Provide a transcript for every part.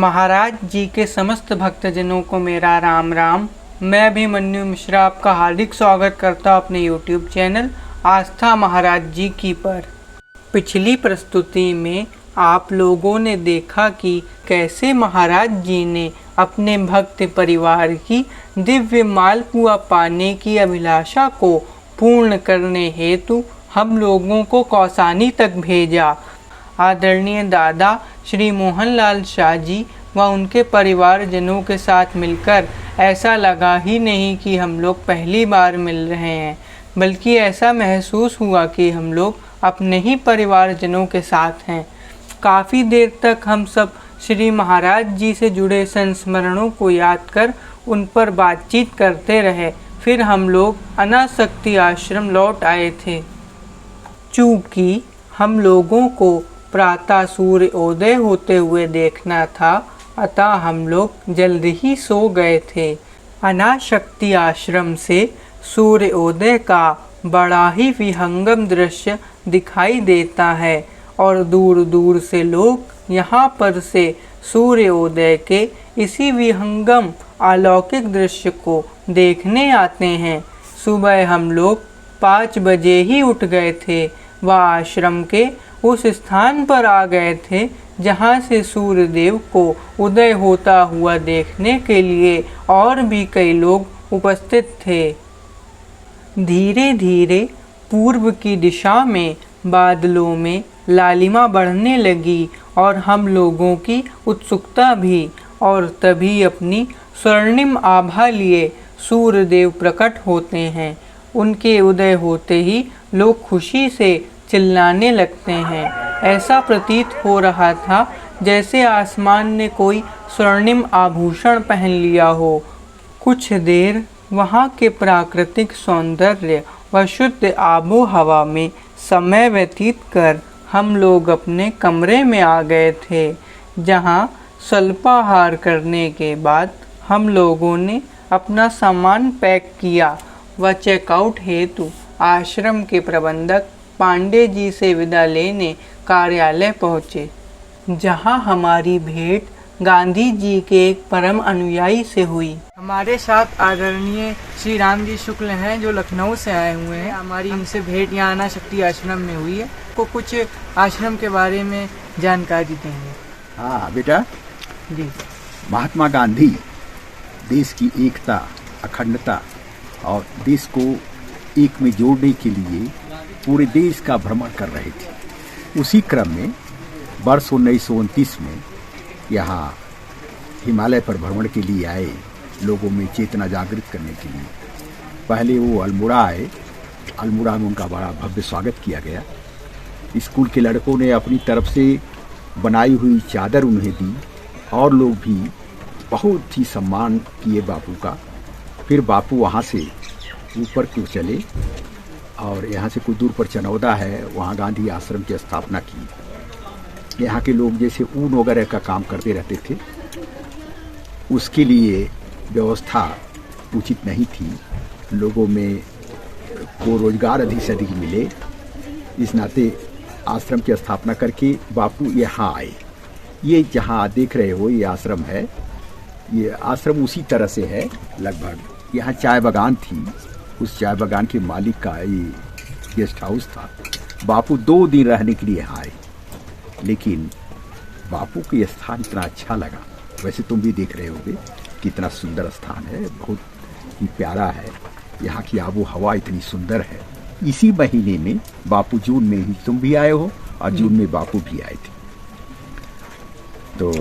महाराज जी के समस्त भक्तजनों को मेरा राम राम। मैं अभिमन्यु मिश्रा आपका हार्दिक स्वागत करता हूँ अपने YouTube चैनल आस्था महाराज जी की पर। पिछली प्रस्तुति में आप लोगों ने देखा कि कैसे महाराज जी ने अपने भक्त परिवार की दिव्य मालपुआ पाने की अभिलाषा को पूर्ण करने हेतु हम लोगों को कौसानी तक भेजा। आदरणीय दादा श्री मोहनलाल शाह जी व उनके परिवारजनों के साथ मिलकर ऐसा लगा ही नहीं कि हम लोग पहली बार मिल रहे हैं, बल्कि ऐसा महसूस हुआ कि हम लोग अपने ही परिवारजनों के साथ हैं। काफ़ी देर तक हम सब श्री महाराज जी से जुड़े संस्मरणों को याद कर उन पर बातचीत करते रहे। फिर हम लोग अनासक्ति आश्रम लौट आए थे। चूँकि हम लोगों को प्रातः सूर्य उदय होते हुए देखना था, अतः हम लोग जल्दी ही सो गए थे। अनाशक्ति आश्रम से सूर्य उदय का बड़ा ही विहंगम दृश्य दिखाई देता है और दूर दूर से लोग यहाँ पर से सूर्य उदय के इसी विहंगम अलौकिक दृश्य को देखने आते हैं। सुबह हम लोग 5 बजे ही उठ गए थे व आश्रम के उस स्थान पर आ गए थे जहाँ से सूर्यदेव को उदय होता हुआ देखने के लिए और भी कई लोग उपस्थित थे। धीरे धीरे पूर्व की दिशा में बादलों में लालिमा बढ़ने लगी और हम लोगों की उत्सुकता भी, और तभी अपनी स्वर्णिम आभा लिए सूर्यदेव प्रकट होते हैं। उनके उदय होते ही लोग खुशी से चिल्लाने लगते हैं। ऐसा प्रतीत हो रहा था जैसे आसमान ने कोई स्वर्णिम आभूषण पहन लिया हो। कुछ देर वहाँ के प्राकृतिक सौंदर्य व शुद्ध आबो हवा में समय व्यतीत कर हम लोग अपने कमरे में आ गए थे, जहाँ स्वल्पाहार करने के बाद हम लोगों ने अपना सामान पैक किया व चेकआउट हेतु आश्रम के प्रबंधक पांडे जी से विदा लेने कार्यालय पहुँचे, जहां हमारी भेंट गांधी जी के एक परम अनुयायी से हुई। हमारे साथ आदरणीय श्री राम जी शुक्ल हैं जो लखनऊ से आए हुए हैं। हमारी इनसे भेंट यहाँ अनाशक्ति आश्रम में हुई है। को कुछ आश्रम के बारे में जानकारी देंगे। हाँ बेटा जी। महात्मा गांधी देश की एकता, अखंडता और देश को एक में जोड़ने के लिए पूरे देश का भ्रमण कर रहे थे। उसी क्रम में वर्ष 1929 में यहाँ हिमालय पर भ्रमण के लिए आए, लोगों में चेतना जागृत करने के लिए। पहले वो अल्मोड़ा आए। अल्मोड़ा में उनका बड़ा भव्य स्वागत किया गया। स्कूल के लड़कों ने अपनी तरफ से बनाई हुई चादर उन्हें दी और लोग भी बहुत ही सम्मान किए बापू का। फिर बापू वहाँ से ऊपर क्यों चले और यहाँ से कुछ दूर पर चनौदा है, वहाँ गांधी आश्रम की स्थापना की। यहाँ के लोग जैसे ऊन वगैरह का काम करते रहते थे, उसके लिए व्यवस्था उचित नहीं थी। लोगों में को रोजगार अधिक से अधिक मिले, इस नाते आश्रम की स्थापना करके बापू यहाँ आए। ये जहाँ देख रहे हो ये आश्रम है, ये आश्रम उसी तरह से है लगभग। यहाँ चाय बागान थी, उस चाय बागान के मालिक का ये गेस्ट हाउस था। बापू 2 दिन रहने के लिए यहाँ आए, लेकिन बापू को ये स्थान इतना अच्छा लगा। वैसे तुम भी देख रहे होगे कितना सुंदर स्थान है, बहुत ही प्यारा है। यहाँ की आबो हवा इतनी सुंदर है। इसी महीने में बापू जून में ही, तुम भी आए हो और जून में बापू भी आए थे। तो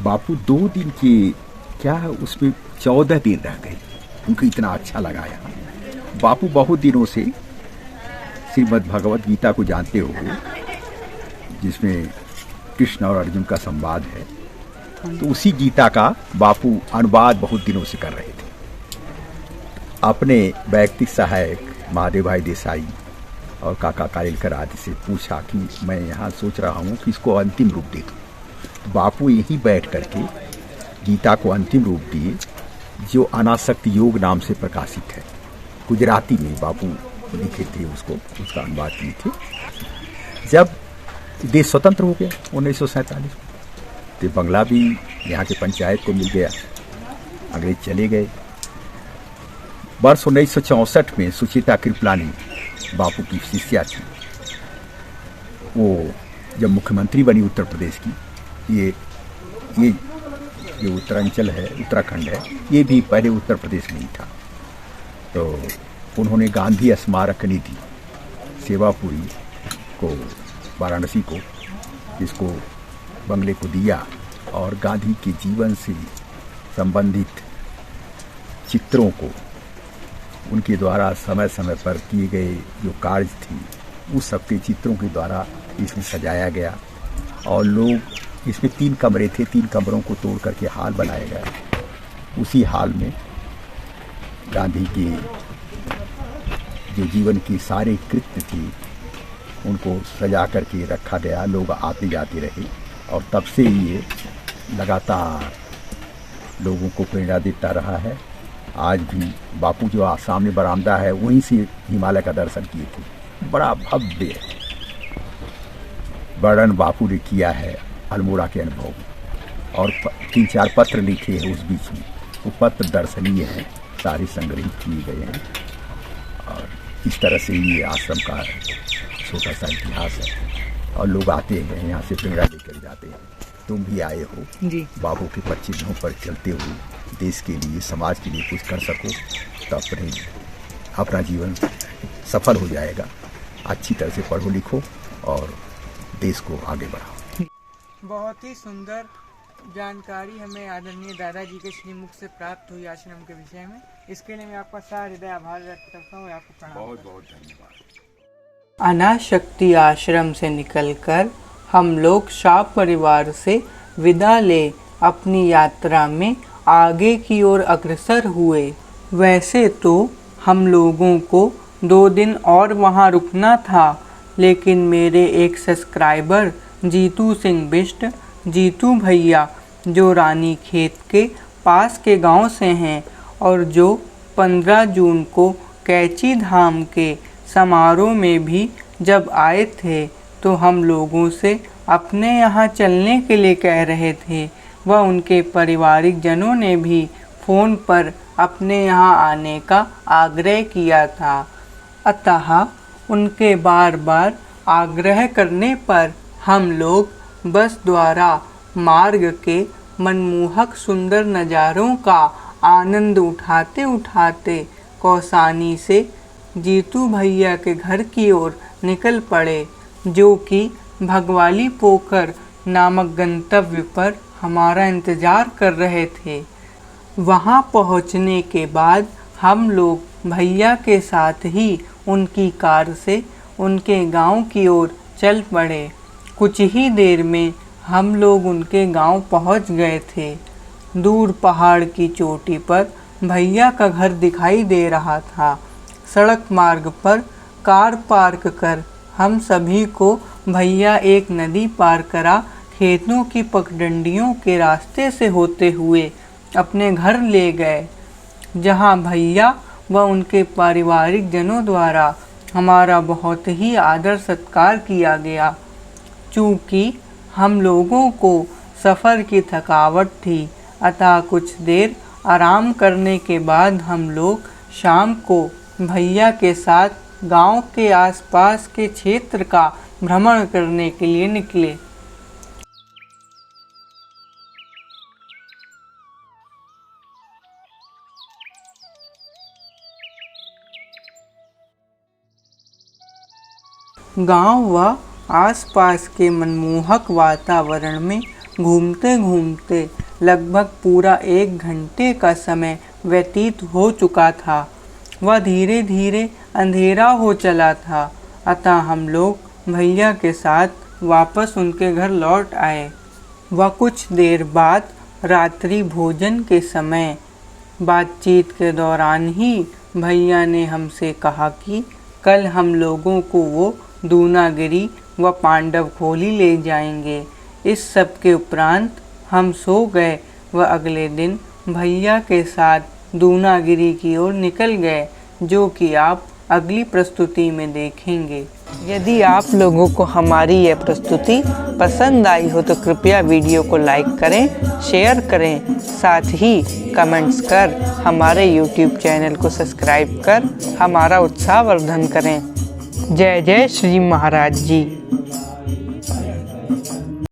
बापू 2 दिन की क्या उसमें 14 दिन रह गए। उनको इतना अच्छा लगा यहाँ। बापू बहुत दिनों से श्रीमद् भगवत गीता को जानते हो, जिसमें कृष्ण और अर्जुन का संवाद है। तो उसी गीता का बापू अनुवाद बहुत दिनों से कर रहे थे। अपने वैयक्तिक सहायक महादेव भाई देसाई और काका कारेलकर आदि से पूछा कि मैं यहाँ सोच रहा हूँ कि इसको अंतिम रूप दे दूँ। तो बापू यहीं बैठ करके गीता को अंतिम रूप दिए, जो अनासक्ति योग नाम से प्रकाशित है। गुजराती में बापू लिखे थे, उसका अनुवाद किए थे। जब देश स्वतंत्र हो गया 1947 में, तो बंगला भी यहाँ के पंचायत को मिल गया, अंग्रेज चले गए। वर्ष 1964 में सुचिता कृपलानी बापू की शिष्या थी। वो जब मुख्यमंत्री बनी उत्तर प्रदेश की, ये जो उत्तरांचल है, उत्तराखंड है, ये भी पहले उत्तर प्रदेश में ही था। तो उन्होंने गांधी स्मारक निधि सेवापुरी को, वाराणसी को, इसको बंगले को दिया और गांधी के जीवन से संबंधित चित्रों को उनके द्वारा समय समय पर किए गए जो कार्य थी उस सबके चित्रों के द्वारा इसमें सजाया गया। और लोग, इसमें 3 कमरे थे, 3 कमरों को तोड़ करके हॉल बनाया गया। उसी हॉल में गांधी के जो जीवन की सारे कृत्य थी उनको सजा करके रखा गया। लोग आते जाते रहे और तब से ये लगातार लोगों को प्रेरणा देता रहा है। आज भी बापू जो सामने बरामदा है, वहीं से हिमालय का दर्शन किए थे। बड़ा भव्य वर्णन बापू ने किया है अल्मोड़ा के अनुभव, और 3-4 पत्र लिखे हैं उस बीच में। वो पत्र दर्शनीय हैं, सारे संग्रहित किए गए हैं। और इस तरह से ये आश्रम का छोटा सा इतिहास है और लोग आते हैं यहाँ से प्रेरणा लेकर जाते हैं। तुम भी आए हो जी। बाबू के पच्चीनों पर चलते हुए देश के लिए, समाज के लिए कुछ कर सको तो अपना जीवन सफल हो जाएगा। अच्छी तरह से पढ़ो लिखो और देश को आगे बढ़ाओ। बहुत ही सुंदर जानकारी हमें आदरणीय दादाजी के श्रीमुख से प्राप्त हुई आश्रम के विषय में। इसके लिए मैं आपका सहृदय आभार व्यक्त करता हूँ। आपको प्रणाम। बहुत बहुत धन्यवाद। अनाशक्ति आश्रम से निकलकर हम लोग शाह परिवार से विदा ले अपनी यात्रा में आगे की ओर अग्रसर हुए। वैसे तो हम लोगों को 2 दिन और वहाँ रुकना था, लेकिन मेरे एक सब्सक्राइबर जीतू सिंह बिष्ट, जीतू भैया, जो रानी खेत के पास के गांव से हैं और जो 15 जून को कैची धाम के समारोह में भी जब आए थे तो हम लोगों से अपने यहाँ चलने के लिए कह रहे थे। वह उनके पारिवारिक जनों ने भी फ़ोन पर अपने यहाँ आने का आग्रह किया था। अतः उनके बार बार आग्रह करने पर हम लोग बस द्वारा मार्ग के मनमोहक सुंदर नज़ारों का आनंद उठाते उठाते कौसानी से जीतू भैया के घर की ओर निकल पड़े, जो कि भगवाली पोखर नामक गंतव्य पर हमारा इंतज़ार कर रहे थे। वहाँ पहुँचने के बाद हम लोग भैया के साथ ही उनकी कार से उनके गांव की ओर चल पड़े। कुछ ही देर में हम लोग उनके गांव पहुँच गए थे। दूर पहाड़ की चोटी पर भैया का घर दिखाई दे रहा था। सड़क मार्ग पर कार पार्क कर हम सभी को भैया एक नदी पार करा खेतों की पगडंडियों के रास्ते से होते हुए अपने घर ले गए, जहां भैया व उनके पारिवारिक जनों द्वारा हमारा बहुत ही आदर सत्कार किया गया। चूँकि हम लोगों को सफ़र की थकावट थी, अतः कुछ देर आराम करने के बाद हम लोग शाम को भैया के साथ गांव के आसपास के क्षेत्र का भ्रमण करने के लिए निकले। गांव व आसपास के मनमोहक वातावरण में घूमते घूमते लगभग पूरा 1 घंटे का समय व्यतीत हो चुका था। वह धीरे धीरे अंधेरा हो चला था, अतः हम लोग भैया के साथ वापस उनके घर लौट आए। वह कुछ देर बाद रात्रि भोजन के समय बातचीत के दौरान ही भैया ने हमसे कहा कि कल हम लोगों को वो दूनागिरी व पांडव खोली ले जाएंगे। इस सब के उपरांत हम सो गए व अगले दिन भैया के साथ दूनागिरी की ओर निकल गए, जो कि आप अगली प्रस्तुति में देखेंगे। यदि आप लोगों को हमारी यह प्रस्तुति पसंद आई हो तो कृपया वीडियो को लाइक करें, शेयर करें, साथ ही कमेंट्स कर हमारे YouTube चैनल को सब्सक्राइब कर हमारा उत्साहवर्धन करें। जय जय श्री महाराज जी।